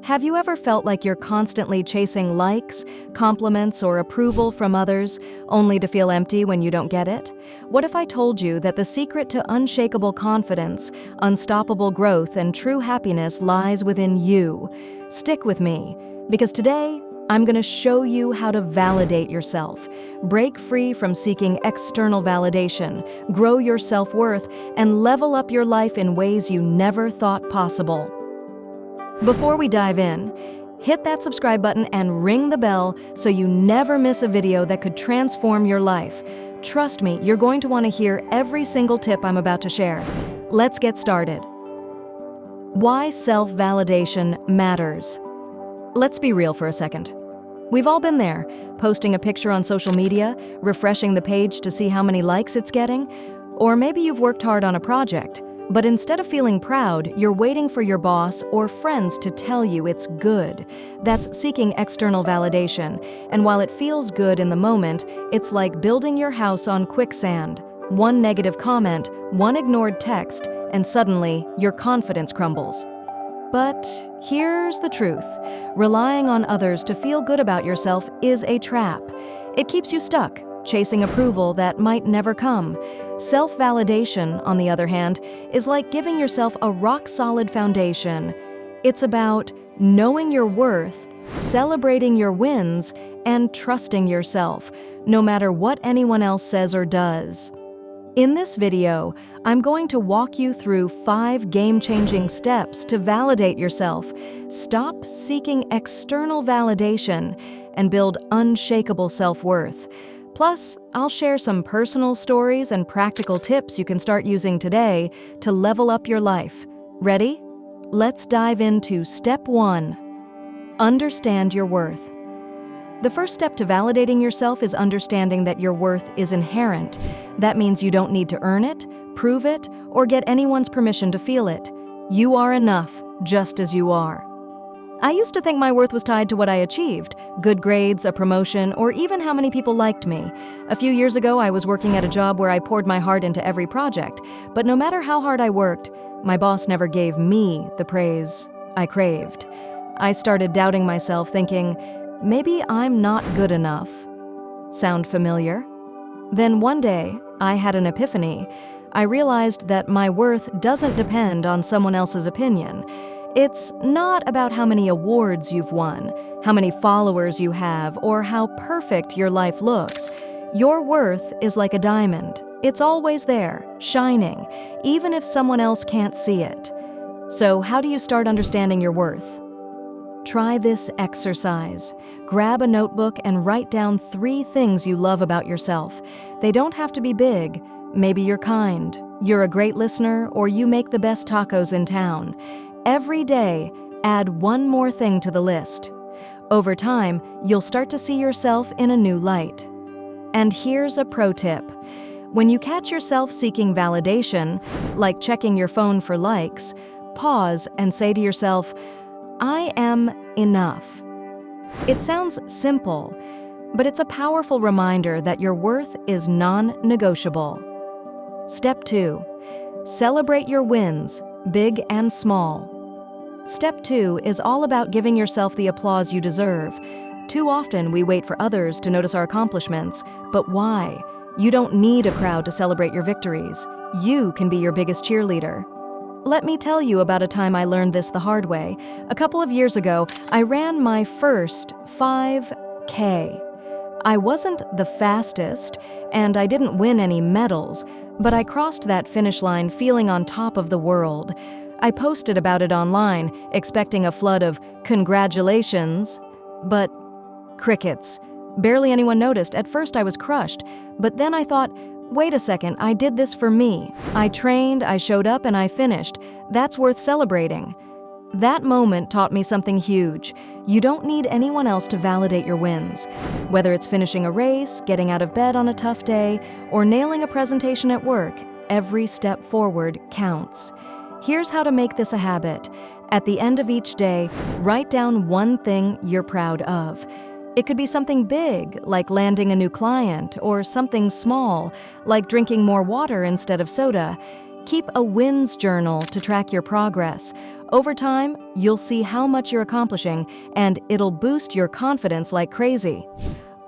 Have you ever felt like you're constantly chasing likes, compliments, or approval from others, only to feel empty when you don't get it? What if I told you that the secret to unshakable confidence, unstoppable growth, and true happiness lies within you? Stick with me, because today, I'm going to show you how to validate yourself. Break free from seeking external validation, grow your self-worth, and level up your life in ways you never thought possible. Before we dive in, hit that subscribe button and ring the bell so you never miss a video that could transform your life. Trust me, you're going to want to hear every single tip I'm about to share. Let's get started. Why self-validation matters. Let's be real for a second. We've all been there, posting a picture on social media, refreshing the page to see how many likes it's getting, or maybe you've worked hard on a project, but instead of feeling proud, you're waiting for your boss or friends to tell you it's good. That's seeking external validation, and while it feels good in the moment, it's like building your house on quicksand. One negative comment, one ignored text, and suddenly your confidence crumbles. But here's the truth. Relying on others to feel good about yourself is a trap. It keeps you stuck, chasing approval that might never come. Self-validation, on the other hand, is like giving yourself a rock-solid foundation. It's about knowing your worth, celebrating your wins, and trusting yourself, no matter what anyone else says or does. In this video, I'm going to walk you through 5 game-changing steps to validate yourself, stop seeking external validation, and build unshakable self-worth. Plus, I'll share some personal stories and practical tips you can start using today to level up your life. Ready? Let's dive into Step 1. Understand your worth. The first step to validating yourself is understanding that your worth is inherent. That means you don't need to earn it, prove it, or get anyone's permission to feel it. You are enough, just as you are. I used to think my worth was tied to what I achieved, good grades, a promotion, or even how many people liked me. A few years ago, I was working at a job where I poured my heart into every project, but no matter how hard I worked, my boss never gave me the praise I craved. I started doubting myself, thinking, maybe I'm not good enough. Sound familiar? Then one day, I had an epiphany. I realized that my worth doesn't depend on someone else's opinion. It's not about how many awards you've won, how many followers you have, or how perfect your life looks. Your worth is like a diamond. It's always there, shining, even if someone else can't see it. So how do you start understanding your worth? Try this exercise. Grab a notebook and write down 3 things you love about yourself. They don't have to be big. Maybe you're kind, you're a great listener, or you make the best tacos in town. Every day, add 1 more thing to the list. Over time, you'll start to see yourself in a new light. And here's a pro tip. When you catch yourself seeking validation, like checking your phone for likes, pause and say to yourself, I am enough. It sounds simple, but it's a powerful reminder that your worth is non-negotiable. Step 2. Celebrate your wins, big and small. Step 2 is all about giving yourself the applause you deserve. Too often we wait for others to notice our accomplishments, but why? You don't need a crowd to celebrate your victories. You can be your biggest cheerleader. Let me tell you about a time I learned this the hard way. A couple of years ago, I ran my first 5K. I wasn't the fastest, and I didn't win any medals, but I crossed that finish line feeling on top of the world. I posted about it online, expecting a flood of congratulations, but crickets. Barely anyone noticed. At first I was crushed, but then I thought, wait a second, I did this for me. I trained, I showed up, and I finished. That's worth celebrating. That moment taught me something huge. You don't need anyone else to validate your wins. Whether it's finishing a race, getting out of bed on a tough day, or nailing a presentation at work, every step forward counts. Here's how to make this a habit. At the end of each day, write down 1 thing you're proud of. It could be something big, like landing a new client, or something small, like drinking more water instead of soda. Keep a wins journal to track your progress. Over time, you'll see how much you're accomplishing, and it'll boost your confidence like crazy.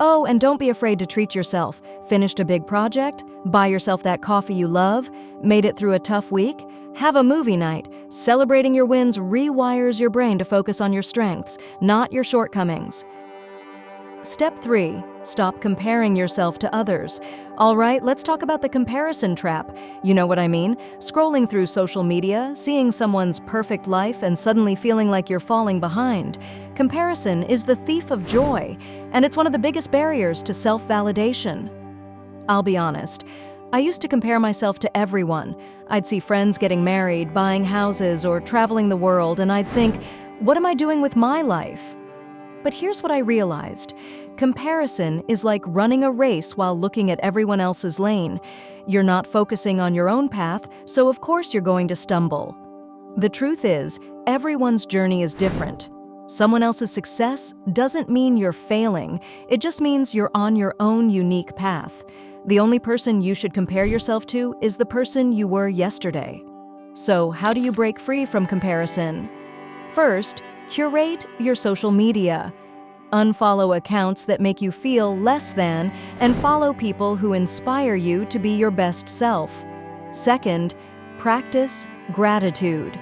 Oh, and don't be afraid to treat yourself. Finished a big project? Buy yourself that coffee you love? Made it through a tough week? Have a movie night. Celebrating your wins rewires your brain to focus on your strengths, not your shortcomings. Step 3. Stop comparing yourself to others. All right, let's talk about the comparison trap. You know what I mean? Scrolling through social media, seeing someone's perfect life, and suddenly feeling like you're falling behind. Comparison is the thief of joy, and it's one of the biggest barriers to self-validation. I'll be honest. I used to compare myself to everyone. I'd see friends getting married, buying houses, or traveling the world, and I'd think, what am I doing with my life? But here's what I realized. Comparison is like running a race while looking at everyone else's lane. You're not focusing on your own path, so of course you're going to stumble. The truth is, everyone's journey is different. Someone else's success doesn't mean you're failing. It just means you're on your own unique path. The only person you should compare yourself to is the person you were yesterday. So, how do you break free from comparison? First, curate your social media. Unfollow accounts that make you feel less than, and follow people who inspire you to be your best self. Second, practice gratitude.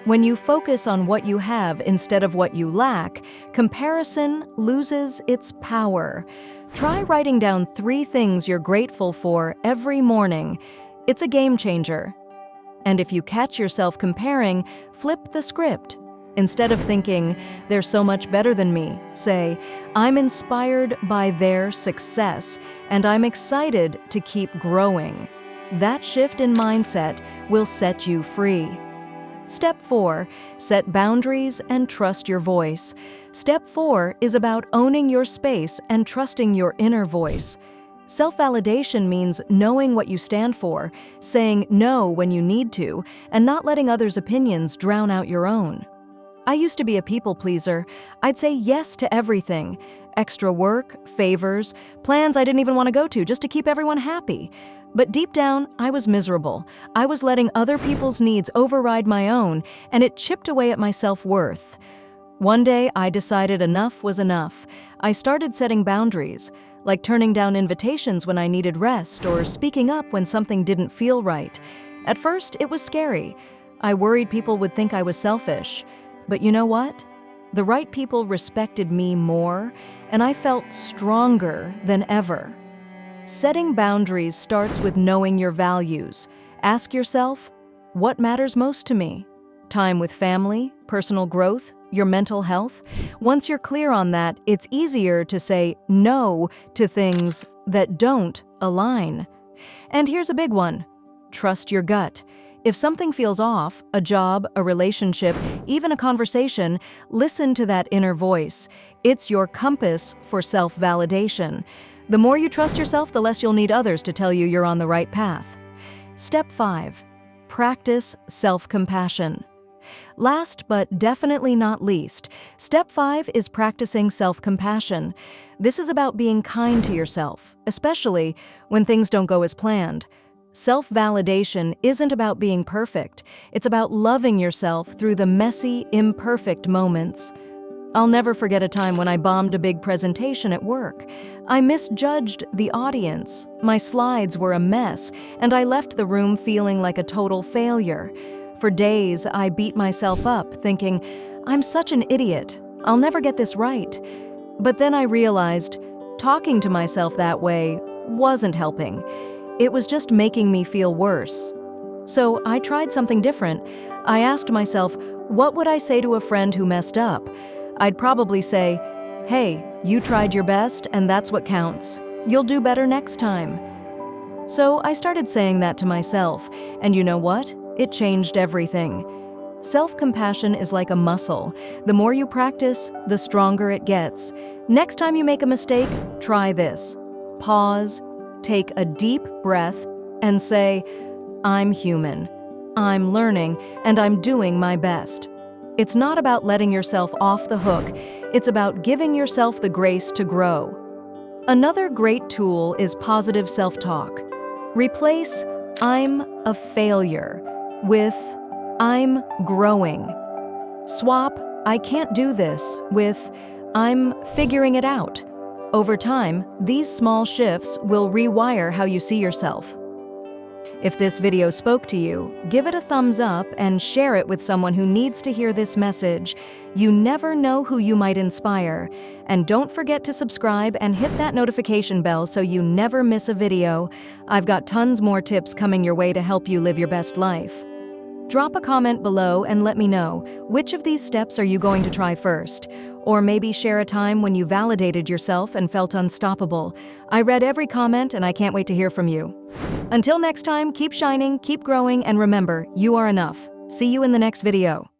When you focus on what you have instead of what you lack, comparison loses its power. Try writing down 3 things you're grateful for every morning. It's a game changer. And if you catch yourself comparing, flip the script. Instead of thinking, they're so much better than me, say, I'm inspired by their success, and I'm excited to keep growing. That shift in mindset will set you free. Step 4, set boundaries and trust your voice. Step 4 is about owning your space and trusting your inner voice. Self-validation means knowing what you stand for, saying no when you need to, and not letting others' opinions drown out your own. I used to be a people pleaser. I'd say yes to everything. Extra work, favors, plans I didn't even want to go to just to keep everyone happy. But deep down, I was miserable. I was letting other people's needs override my own, and it chipped away at my self-worth. One day, I decided enough was enough. I started setting boundaries, like turning down invitations when I needed rest or speaking up when something didn't feel right. At first, it was scary. I worried people would think I was selfish. But you know what? The right people respected me more, and I felt stronger than ever. Setting boundaries starts with knowing your values. Ask yourself, what matters most to me? Time with family, personal growth, your mental health? Once you're clear on that, it's easier to say no to things that don't align. And here's a big one. Trust your gut. If something feels off, a job, a relationship, even a conversation, listen to that inner voice. It's your compass for self-validation. The more you trust yourself, the less you'll need others to tell you you're on the right path. Step 5. Practice self-compassion. Last but definitely not least, step 5 is practicing self-compassion. This is about being kind to yourself, especially when things don't go as planned. Self-validation isn't about being perfect. It's about loving yourself through the messy, imperfect moments. I'll never forget a time when I bombed a big presentation at work. I misjudged the audience. My slides were a mess, and I left the room feeling like a total failure. For days, I beat myself up, thinking, I'm such an idiot. I'll never get this right. But then I realized, talking to myself that way wasn't helping. It was just making me feel worse. So I tried something different. I asked myself, what would I say to a friend who messed up? I'd probably say, hey, you tried your best and that's what counts. You'll do better next time. So I started saying that to myself, and you know what? It changed everything. Self-compassion is like a muscle. The more you practice, the stronger it gets. Next time you make a mistake, try this. Pause. Take a deep breath and say, I'm human, I'm learning, and I'm doing my best. It's not about letting yourself off the hook. It's about giving yourself the grace to grow. Another great tool is positive self-talk. Replace I'm a failure with I'm growing. Swap I can't do this with I'm figuring it out. Over time, these small shifts will rewire how you see yourself. If this video spoke to you, give it a thumbs up and share it with someone who needs to hear this message. You never know who you might inspire. And don't forget to subscribe and hit that notification bell so you never miss a video. I've got tons more tips coming your way to help you live your best life. Drop a comment below and let me know, which of these steps are you going to try first? Or maybe share a time when you validated yourself and felt unstoppable. I read every comment and I can't wait to hear from you. Until next time, keep shining, keep growing, and remember, you are enough. See you in the next video.